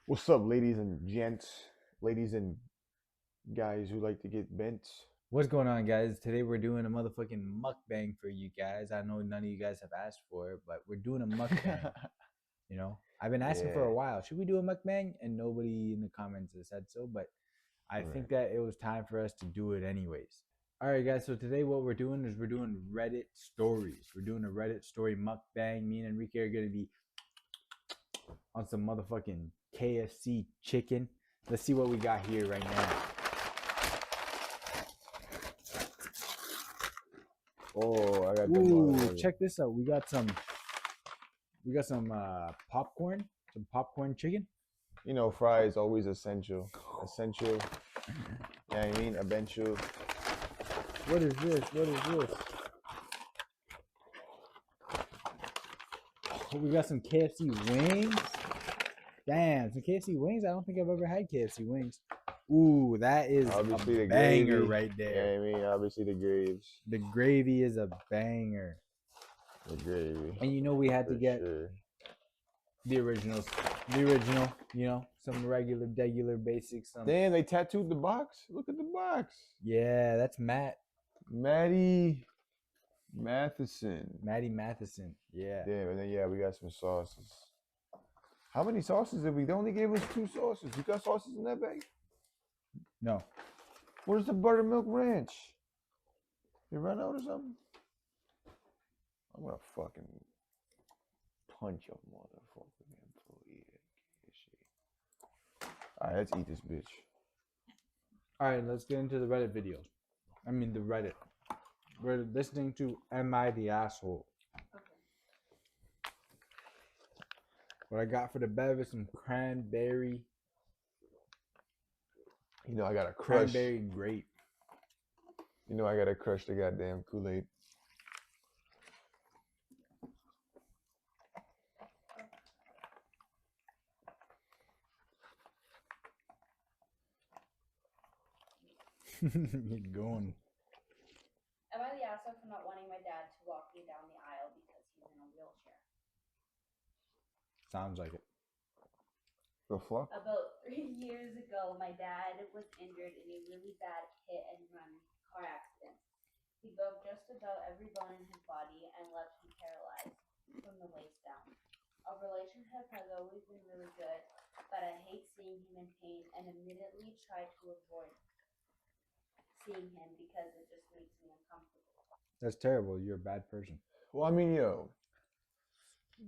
What's up, ladies and gents, ladies and guys who like to get bent? What's going on, guys? Today we're doing a motherfucking mukbang for you guys. I know none of you guys have asked for it, but we're doing a mukbang. I've been asking for Yeah, a while. Should we do a mukbang? And nobody in the comments has said so, but I think right. that it was time for us to do it anyways. All right, guys. So today what we're doing is we're doing Reddit stories. We're doing a Reddit story mukbang. Me and Enrique are gonna be on some motherfucking KFC chicken. Let's see what we got here right now. Oh, I got the Ooh, motherfucker. check this out. We got some popcorn, some popcorn chicken. You know, fries always essential. Essential. Yeah, I mean, eventual. What is this? What is this? Oh, we got some KFC wings. Damn, some KFC wings. I don't think I've ever had KFC wings. Ooh, that is Obviously a the banger gravy. right there. Yeah, I mean, obviously the graves. The gravy is a banger. The gravy, And we had to for get sure. the originals. The original, some regular basics. Damn, they tattooed the box. Look at the box. Yeah, that's Maddie Matheson. Maddie Matheson. Yeah. Damn, and then yeah, we got some sauces. How many sauces did we? They only gave us 2 sauces. You got sauces in that bag? No. Where's the buttermilk ranch? You run out or something? I'm gonna fucking punch your motherfucking employee. Alright, let's eat this bitch. All right, let's get into the Reddit videos. I mean, the Reddit. We're listening to Am I the Asshole? What I got for the bev is some cranberry You know I gotta crush. grape. You know I gotta crush the goddamn Kool-Aid. You're going. Am I the asshole for not wanting my dad to walk me down the aisle because he's in a wheelchair? Sounds like it. The fuck? About 3 years ago, my dad was injured in a really bad hit and run car accident. He broke just about every bone in his body and left him paralyzed from the waist down. Our relationship has always been really good, but I hate seeing him in pain and immediately try to avoid seeing him because it just makes me uncomfortable. That's terrible. You're a bad person. Well, I mean, yo.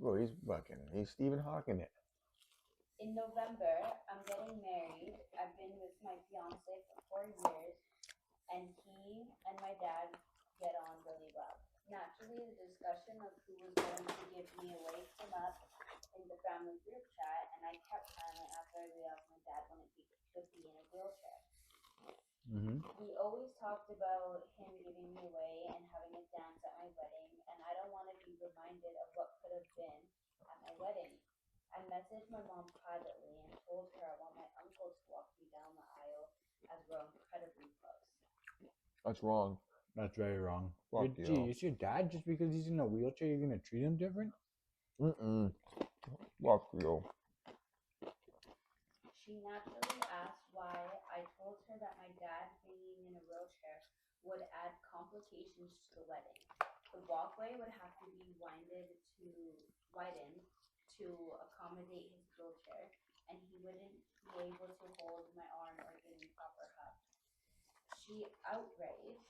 Bro, he's fucking. He's Stephen Hawking it. In November, I'm getting married. I've been with my fiance for 4 years, and he and my dad get on really well. Naturally, the discussion of who was going to give me away came up in the family group chat, and I kept silent after I realized my dad wanted he could be in a wheelchair. Mm-hmm. We always talked about him giving me away and having a dance at my wedding, and I don't want to be reminded of what could have been at my wedding. I messaged my mom privately and told her I want my uncle to walk me down the aisle as we're incredibly close. That's wrong. That's very wrong. Fuck Gee, you. it's your dad. Just because he's in a wheelchair, you're gonna treat him different? Fuck you. She naturally asked why. I told her that my dad being in a wheelchair would add complications to the wedding. The walkway would have to be widened to accommodate his wheelchair, and he wouldn't be able to hold my arm or give me proper hug. She was outraged,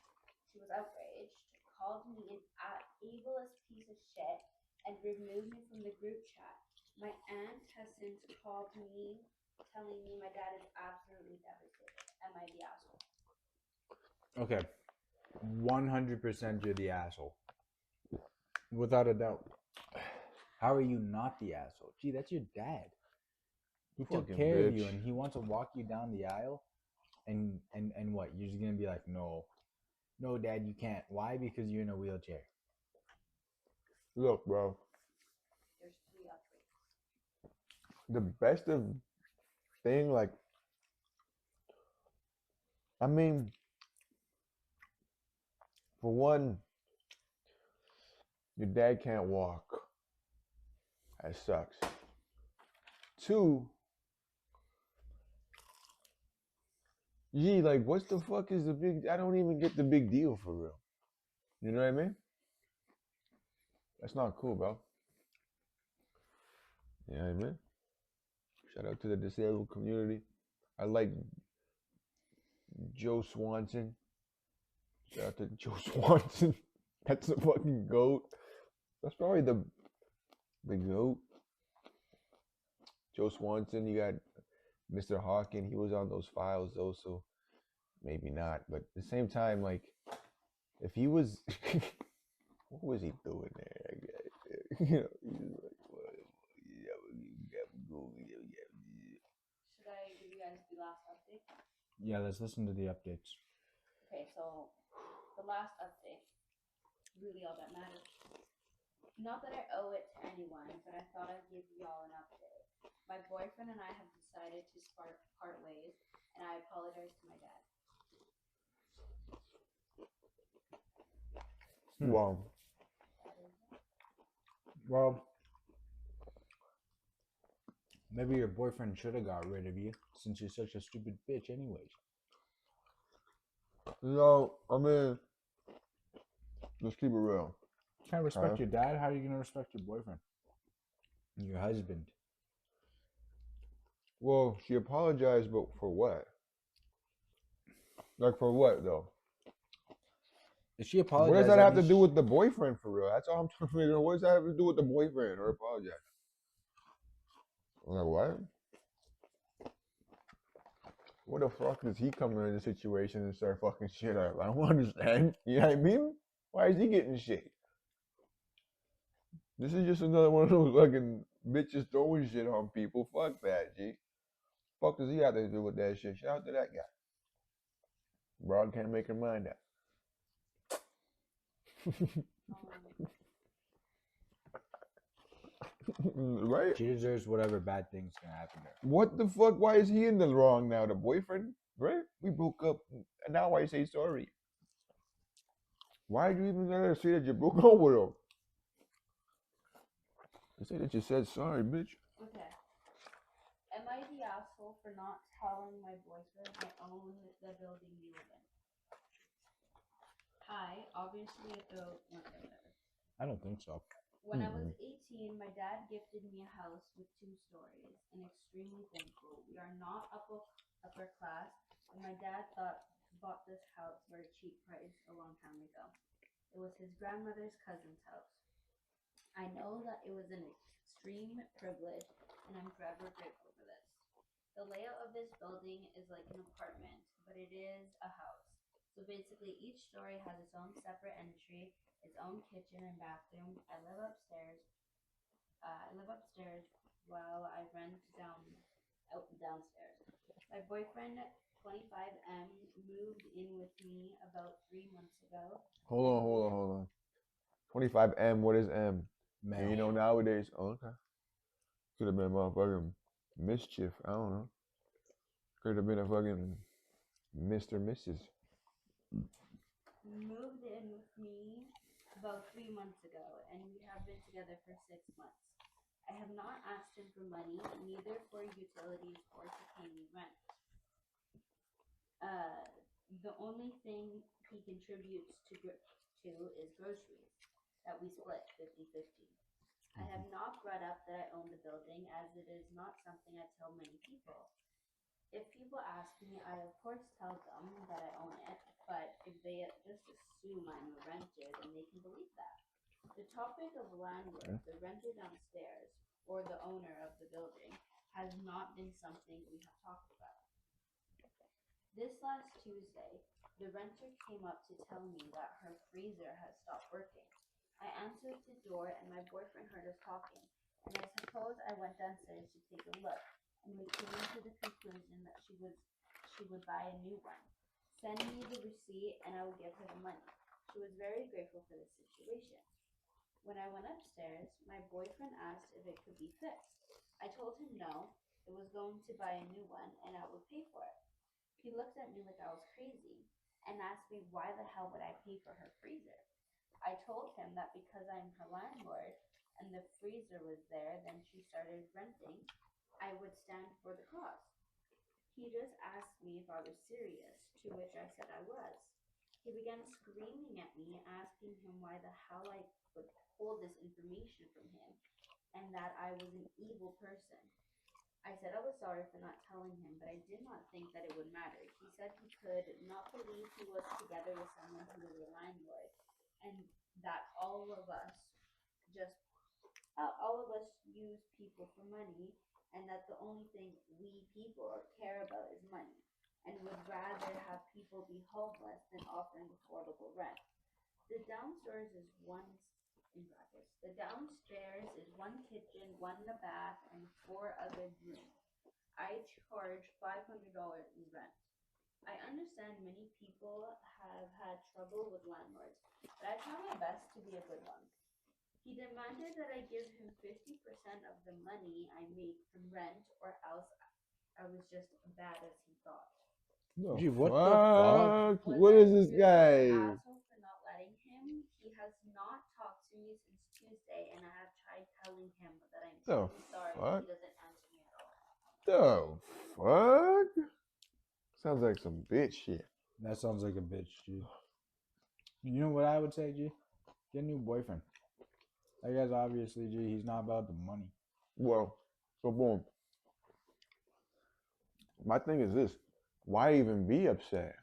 called me an ableist piece of shit, and removed me from the group chat. My aunt has since called me, telling me my dad is absolutely devastated. Am I the asshole? Okay. 100% you're the asshole. Without a doubt. How are you not the asshole? Gee, that's your dad. He took Fucking care of you bitch. and he wants to walk you down the aisle. And what? You're just gonna be like, no, dad, you can't. Why? Because you're in a wheelchair. Look, bro. There's 3 upgrades. The best of thing, like, I mean, for one, your dad can't walk. That sucks. 2, Gee, like, what's the fuck is the big? I don't even get the big deal for real. You know what I mean? That's not cool, bro. You know what I mean? Shout out to the disabled community. I like Joe Swanson. Shout out to Joe Swanson. That's the fucking goat. That's probably the goat. Joe Swanson. You got Mr. Hawking. He was on those files though, so maybe not. But at the same time, like, if he was, what was he doing there? I guess, you know, he was like, what? Should I give you guys the last update? Yeah, let's listen to the updates. Okay, so the last update, really all that matters. Not that I owe it to anyone, but I thought I'd give y'all an update. My boyfriend and I have decided to part ways, and I apologize to my dad. Wow. Well, maybe your boyfriend should have got rid of you since you're such a stupid bitch, anyways. No, I mean, let's keep it real. Can't respect your dad. How are you gonna respect your boyfriend? Your husband. Well, she apologized, but for what? Like, for what though? If she apologized, What does that have to do with the boyfriend for real? That's all I'm trying to figure out. What does that have to do with the boyfriend or apologize? I'm like, what? What the fuck does he come in the situation and start fucking shit up? I don't understand. You know what I mean? Why is he getting shit? This is just another one of those fucking bitches throwing shit on people. Fuck that, G. Fuck does he have to do with that shit? Shout out to that guy. Broad can't make her mind up. Right? She deserves whatever bad things can happen to her. What the fuck? Why is he in the wrong now? The boyfriend? Right? We broke up. And now why say sorry? Why did you even let her say that you broke up with him? You say that you said sorry, bitch. Okay. Am I the asshole for not telling my boyfriend I own the building we live in? Hi, obviously a goat. Okay, whatever. I don't think so. When I was 18, my dad gifted me a house with 2 stories and extremely thankful. We are not upper class, and my dad bought this house for a cheap price a long time ago. It was his grandmother's cousin's house. I know that it was an extreme privilege, and I'm forever grateful for this. The layout of this building is like an apartment, but it is a house. So basically, each story has its own separate entry, its own kitchen and bathroom. I live upstairs while I rent downstairs. My boyfriend, 25M, moved in with me about 3 months ago. Hold on. 25M, what is M? Male. You know, nowadays, okay. Could have been motherfucking mischief. I don't know. Could have been a fucking Mr. Mrs. Moved in with me about 3 months ago, and we have been together for 6 months. I have not asked him for money, neither for utilities or to pay me rent. The only thing he contributes to is groceries that we split 50-50. I have not brought up that I own the building, as it is not something I tell many people. If people ask me, I of course tell them that I own it, but if they just assume I'm a renter, then they can believe that. The topic of landlord, the renter downstairs, or the owner of the building, has not been something we have talked about. This last Tuesday, the renter came up to tell me that her freezer has stopped working. I answered the door and my boyfriend heard us talking, and I suppose I went downstairs to take a look, and we came to the conclusion that she would buy a new one. Send me the receipt and I will give her the money. She was very grateful for the situation. When I went upstairs, my boyfriend asked if it could be fixed. I told him no, it was going to buy a new one and I would pay for it. He looked at me like I was crazy and asked me why the hell would I pay for her freezer. I told him that because I'm her landlord and the freezer was there, then she started renting, I would stand for the cost. He just asked me if I was serious, to which I said I was. He began screaming at me, asking him why the hell I would hold this information from him and that I was an evil person. I said I was sorry for not telling him, but I did not think that it would matter. He said he could not believe he was together with someone who was a landlord, and that just all of us use people for money, and that the only thing we people care about is money, and would rather have people be homeless than offering affordable rent. The downstairs is one in brackets. The downstairs is one kitchen, one in a bath, and four other rooms. I charge $500 in rent. I understand many people have had trouble with landlords, but I try my best to be a good one. He demanded that I give him 50% of the money I make from rent, or else I was just bad as he thought. No Gee, what the fuck? fuck? What is this Was guy? an asshole for not letting him. He has not talked to me since Tuesday, and I have tried telling him that I'm The truly sorry, fuck? but he doesn't answer me at all. The fuck? Sounds like some bitch shit. That sounds like a bitch, G. You know what I would say, G? Get a new boyfriend. That guy's obviously, G, he's not about the money. Well, so boom. My thing is this: why even be upset?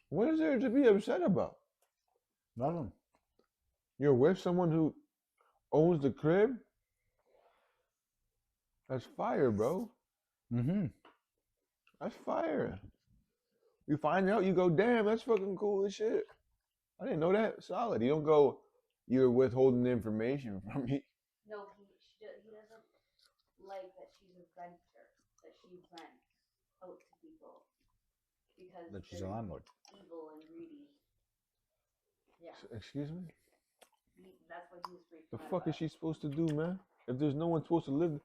What is there to be upset about? Nothing. You're with someone who owns the crib? That's fire, bro. Mm-hmm. That's fire. You find out, you go, damn, that's fucking cool as shit. I didn't know that. Solid. You don't go, you're withholding information from me. No, he doesn't like that she's a renter, that she rents out to people because That she's a they're landlord. evil and greedy. Yeah, Excuse me? that's what he was freaking The out fuck is about. she supposed to do, man? If there's no one supposed to live.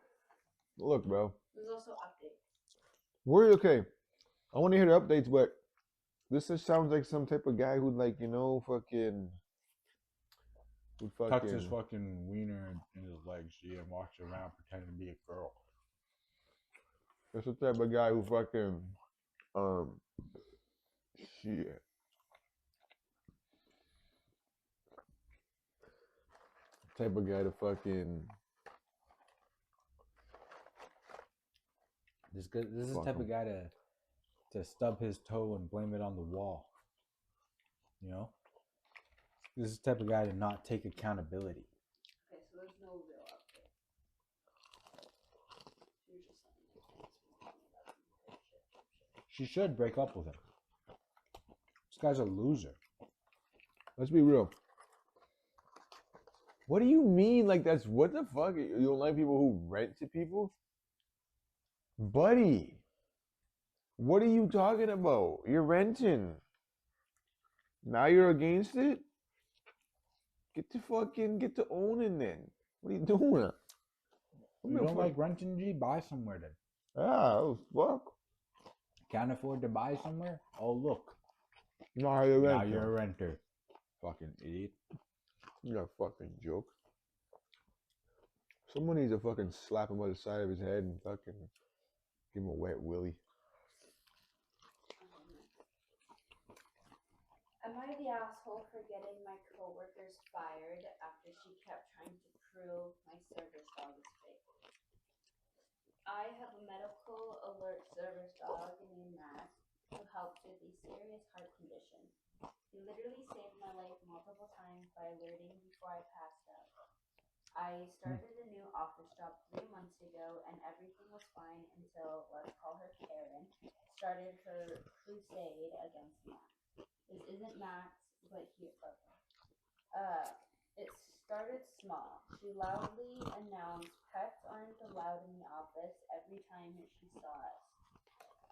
Look, bro. There's also updates. We're okay. I want to hear the updates, but this just sounds like some type of guy who'd like, would Tucks his fucking. fucking wiener in his legs, G, and walks around pretending to be a girl. That's the type of guy who fucking, um, shit. Type of guy to fucking. This is the Fuck type him. of guy to stub his toe and blame it on the wall. You know? This is the type of guy to not take accountability. Okay, so there's no real update. You're just saying it. She should break up with him. This guy's a loser. Let's be real. What do you mean? Like, that's what the fuck? You don't like people who rent to people? Buddy, what are you talking about? You're renting. Now you're against it? Get to owning then. What are you doing? You don't like renting, G? Buy somewhere then. Oh, fuck. Can't afford to buy somewhere? Oh, look. Now you're Now renting. you're a renter. Fucking idiot. You're a fucking joke. Someone needs to fucking slap him on the side of his head and fucking give him a wet willy. Am I the asshole for getting my coworkers fired after she kept trying to prove my service dog is fake? I have a medical alert service dog named Max who helps with a serious heart condition. He literally saved my life multiple times by alerting before I passed out. I started a new office job 3 months ago and everything was fine until, let's call her Karen, started her crusade against Max. This isn't Max, but here, okay. It started small. She loudly announced pets aren't allowed in the office every time she saw us.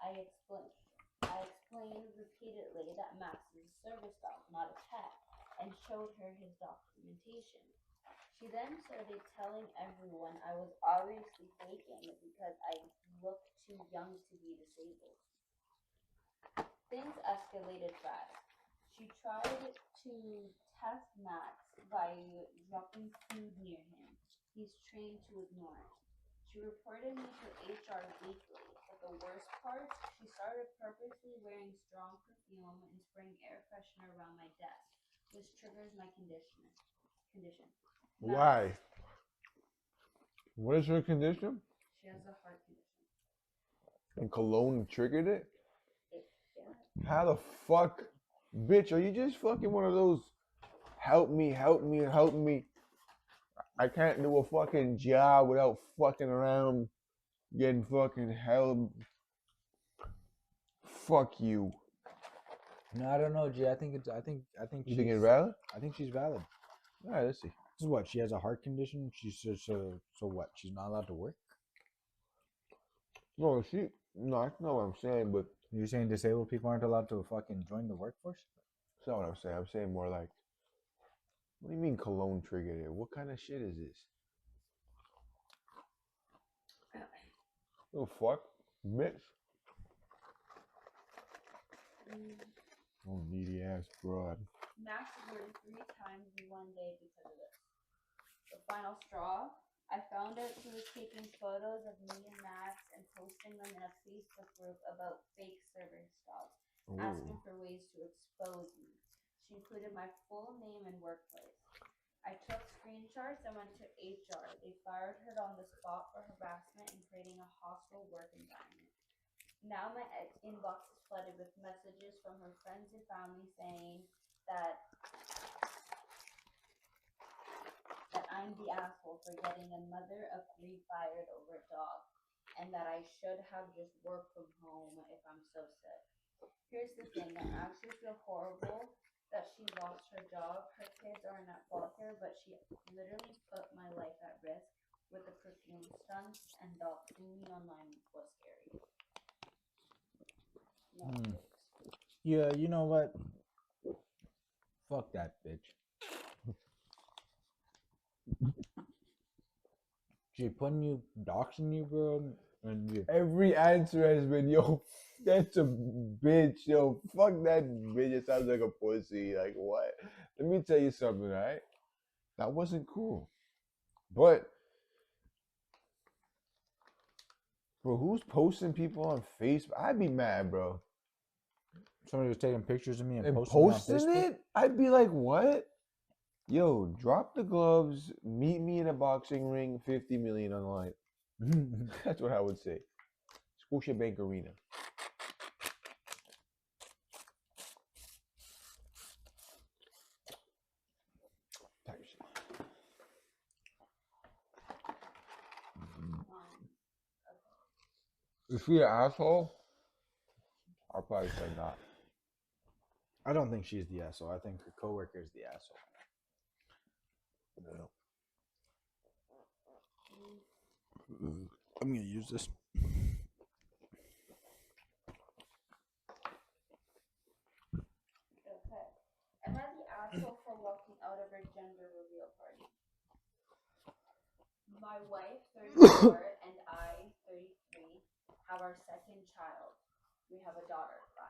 I explained repeatedly that Max is a service dog, not a pet, and showed her his documentation. She then started telling everyone I was obviously faking it because I looked too young to be disabled. Things escalated fast. She tried to test Max by dropping food near him. He's trained to ignore it. She reported me to HR weekly, but the worst part, she started purposely wearing strong perfume and spraying air freshener around my desk, which triggers my condition. Why? What is her condition? She has a heart condition. And cologne triggered it? Yeah. How the fuck? Bitch, are you just fucking one of those help me, help me, help me? I can't do a fucking job without fucking around getting fucking help. Fuck you. No, I don't know, G. I think You think it's she's valid? I think she's valid. All right, let's see. This is what she has a heart condition. She's so what? She's not allowed to work. No, that's not what I'm saying, but You're saying disabled people aren't allowed to fucking join the workforce? that's not what I'm saying. I'm saying more like, what do you mean cologne triggered it? What kind of shit is this? Oh, fuck. Bitch. Oh, needy ass broad. Max grew 3 times in one day because of this. The final straw, I found out she was taking photos of me and Max and posting them in a Facebook group about fake service dogs, asking for ways to expose me. She included my full name and workplace. I took screenshots and went to HR. They fired her on the spot for harassment and creating a hostile work environment. Now my inbox is flooded with messages from her friends and family saying that I'm the asshole for getting a mother of 3 fired over a dog, and that I should have just worked from home if I'm so sick. Here's the thing, I actually feel horrible that she lost her job. Her kids aren't at fault here, but she literally put my life at risk with the perfume stunts, and doxing me online was scary. No, Yeah, you know what? Fuck that bitch. She putting you, doxing you, bro, and you. Every answer has been, yo, that's a bitch. Yo, fuck that bitch. It sounds like a pussy. Like, what? Let me tell you something, all right? That wasn't cool. But, bro, who's posting people on Facebook? I'd be mad, bro. Somebody was taking pictures of me and And posting it on posting Facebook. it? I'd be like, what? Yo, drop the gloves, meet me in a boxing ring, 50 million online. That's what I would say. Scotiabank Arena. Type shit. Is she an asshole? I'll probably say not. I don't think she's the asshole. I think her coworker is the asshole. No. I'm gonna use this. Okay. Am I the asshole for walking out of her gender reveal party? My wife, 34, and I, 33, have our second child. We have a daughter, 5.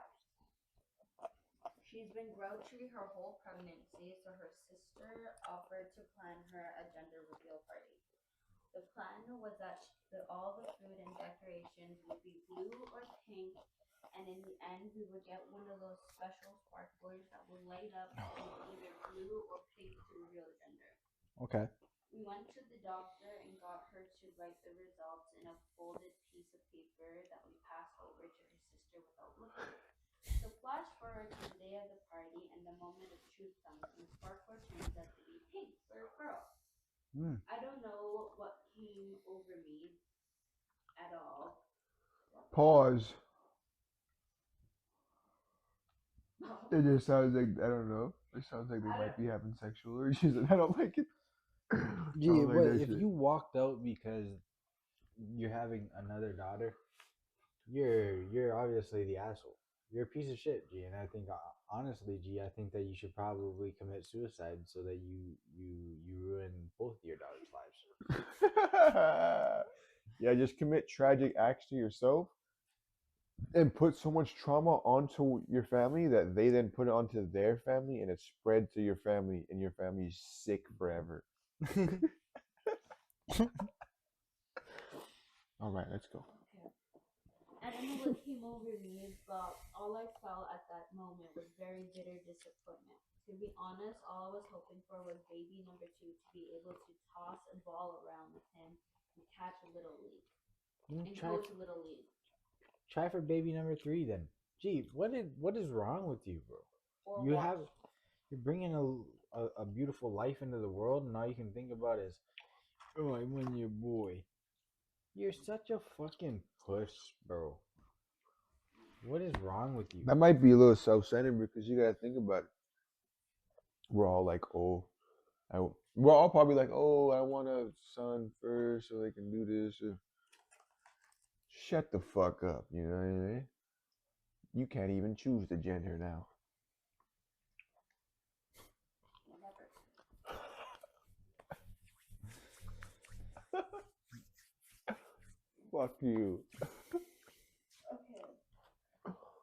She's been grouchy her whole pregnancy, so her sister offered to plan her a gender reveal party. The plan was that all the food and decorations would be blue or pink, and in the end, we would get one of those special sparklers that will light up either blue or pink to reveal the gender. Okay. We went to the doctor and got her to write the results in a folded piece of paper that we passed over to her sister without looking. So flash forward to the day of the party, and the moment of truth comes, and the sparkler turns out to be pink for a girl. I don't know what came over me at all. Pause. It just sounds like, I don't know. It sounds like they might be having sexual urges and I don't like it. Gee, don't like what that if shit. you walked out because you're having another daughter? You're obviously the asshole. You're a piece of shit, G. And I think honestly, G, I think that you should probably commit suicide so that you ruin both your daughters' lives. Yeah, just commit tragic acts to yourself and put so much trauma onto your family that they then put it onto their family and it spread to your family and your family's sick forever. All right, let's go. Okay. And a look came over me, but all I felt at that moment was very bitter disappointment. To be honest, all I was hoping for was baby number two to be able to toss a ball around with him and catch a little league and go to little league. Try for baby number 3 then. Gee, what is wrong with you, bro? Or You watch. have you're bringing a beautiful life into the world, and all you can think about is, oh, I want your boy. You're such a fucking puss, bro. What is wrong with you? That might be a little self-centered because you gotta think about it. We're all like, oh, we're all probably like, oh, I want a son first so they can do this. Or... Shut the fuck up, you know what I mean? You can't even choose the gender now. Fuck you. Okay.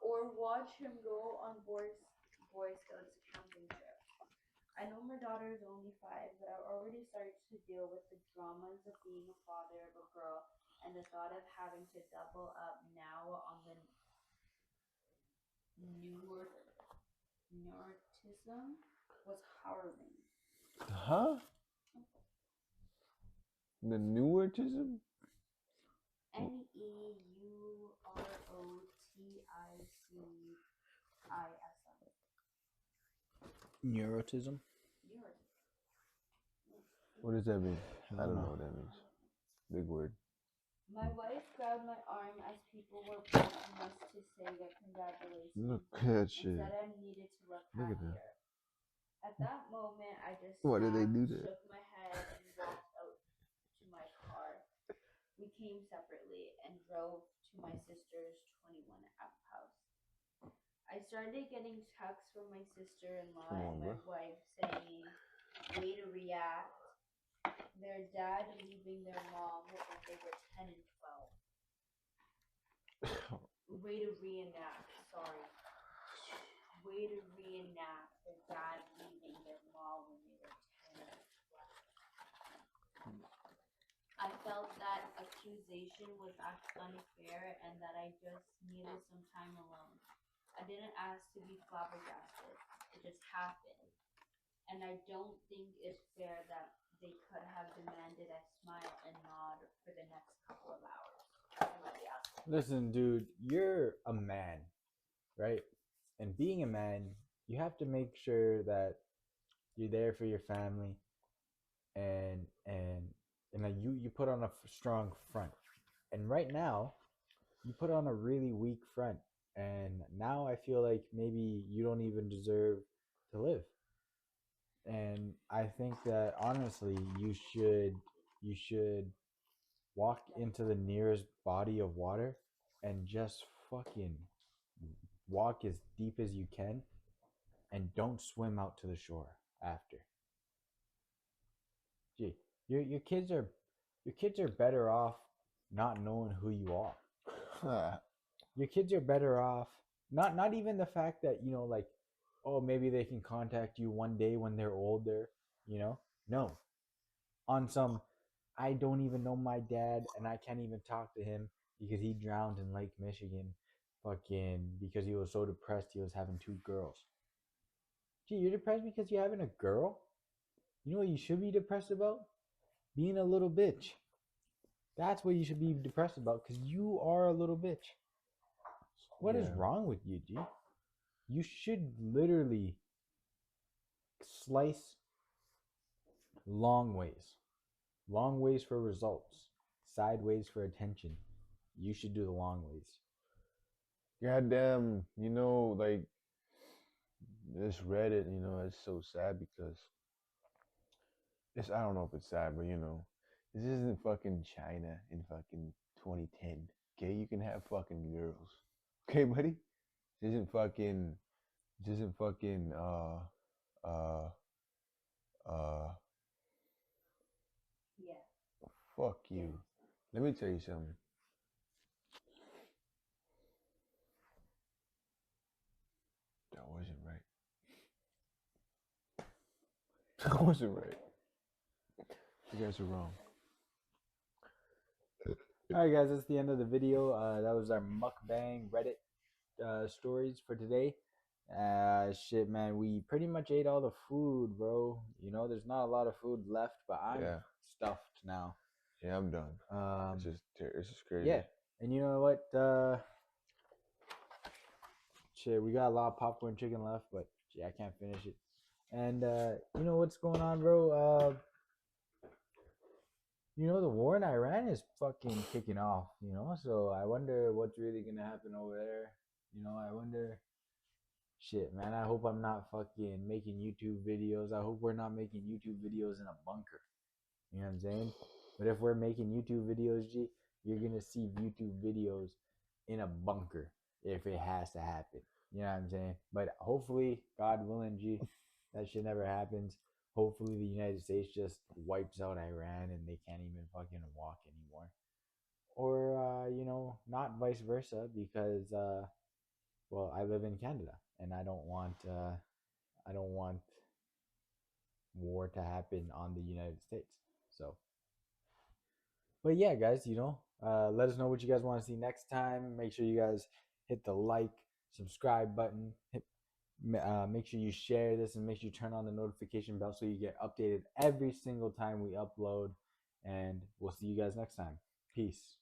Or watch him go on Boy Scouts camping trip. I know my daughter is only 5, but I've already started to deal with the dramas of being a father of a girl, and the thought of having to double up now on the neuroticism was harrowing. Huh? The neurotism? Neuroticism. Neurotism? What does that mean? I don't know know. what that means. Big word. My wife grabbed my arm as people were pointing us to say that congratulations. Look at that shit. And said I needed to look Look at happier. that. At that moment, I just Why did they do that? shook my head and walked out to my car. We came separately and drove to my sister's 21 up house. I started getting texts from my sister-in-law and my wife saying, way to react. Their dad leaving their mom when they were 10 and 12. Way to reenact, sorry. Way to reenact their dad leaving their mom when they were 10 and 12. I felt that accusation was unfair and that I just needed some time alone. I didn't ask to be flabbergasted. It just happened. And I don't think it's fair that they could have demanded I smile and nod for the next couple of hours. Listen, dude, you're a man, right? And being a man, you have to make sure that you're there for your family, and that you put on a strong front. And right now, you put on a really weak front. And now I feel like maybe you don't even deserve to live. And I think that honestly, you should walk into the nearest body of water and just fucking walk as deep as you can, and don't swim out to the shore after. Gee, your kids are better off not knowing who you are. Your kids are better off not even the fact that, like, oh, maybe they can contact you one day when they're older, no, on some, I don't even know my dad and I can't even talk to him because he drowned in Lake Michigan, fucking, because he was so depressed he was having 2 girls. Gee, you're depressed because you're having a girl? You know what you should be depressed about? Being a little bitch. That's what you should be depressed about, because you are a little bitch. What is wrong with you, G? You should literally slice long ways. Long ways for results. Sideways for attention. You should do the long ways. Goddamn, like this Reddit, it's so sad because I don't know if it's sad, but this isn't fucking China in fucking 2010. Okay, you can have fucking girls. Okay, buddy? This isn't fucking uh yeah. Fuck you. Let me tell you something. That wasn't right. That wasn't right. You guys are wrong. All right, guys, that's the end of the video. That was our mukbang Reddit stories for today. Shit, man, we pretty much ate all the food, bro. You know, there's not a lot of food left, but I'm Yeah. stuffed now. Yeah, I'm done. It's just crazy. Yeah, and you know what? Shit, we got a lot of popcorn chicken left, but yeah, I can't finish it. And you know what's going on, bro? You know, the war in Iran is fucking kicking off, you know? So I wonder what's really gonna happen over there. You know, I wonder. Shit, man, I hope I'm not fucking making YouTube videos. I hope we're not making YouTube videos in a bunker. You know what I'm saying? But if we're making YouTube videos, G, you're gonna see YouTube videos in a bunker if it has to happen. You know what I'm saying? But hopefully, God willing, G, that shit never happens. Hopefully, the United States just wipes out Iran and they can't even fucking walk anymore. Or, you know, not vice versa because, well, I live in Canada and I don't want war to happen on the United States. So, but yeah, guys, you know, let us know what you guys want to see next time. Make sure you guys hit the like, subscribe button. Make sure you share this and make sure you turn on the notification bell so you get updated every single time we upload. And we'll see you guys next time. Peace.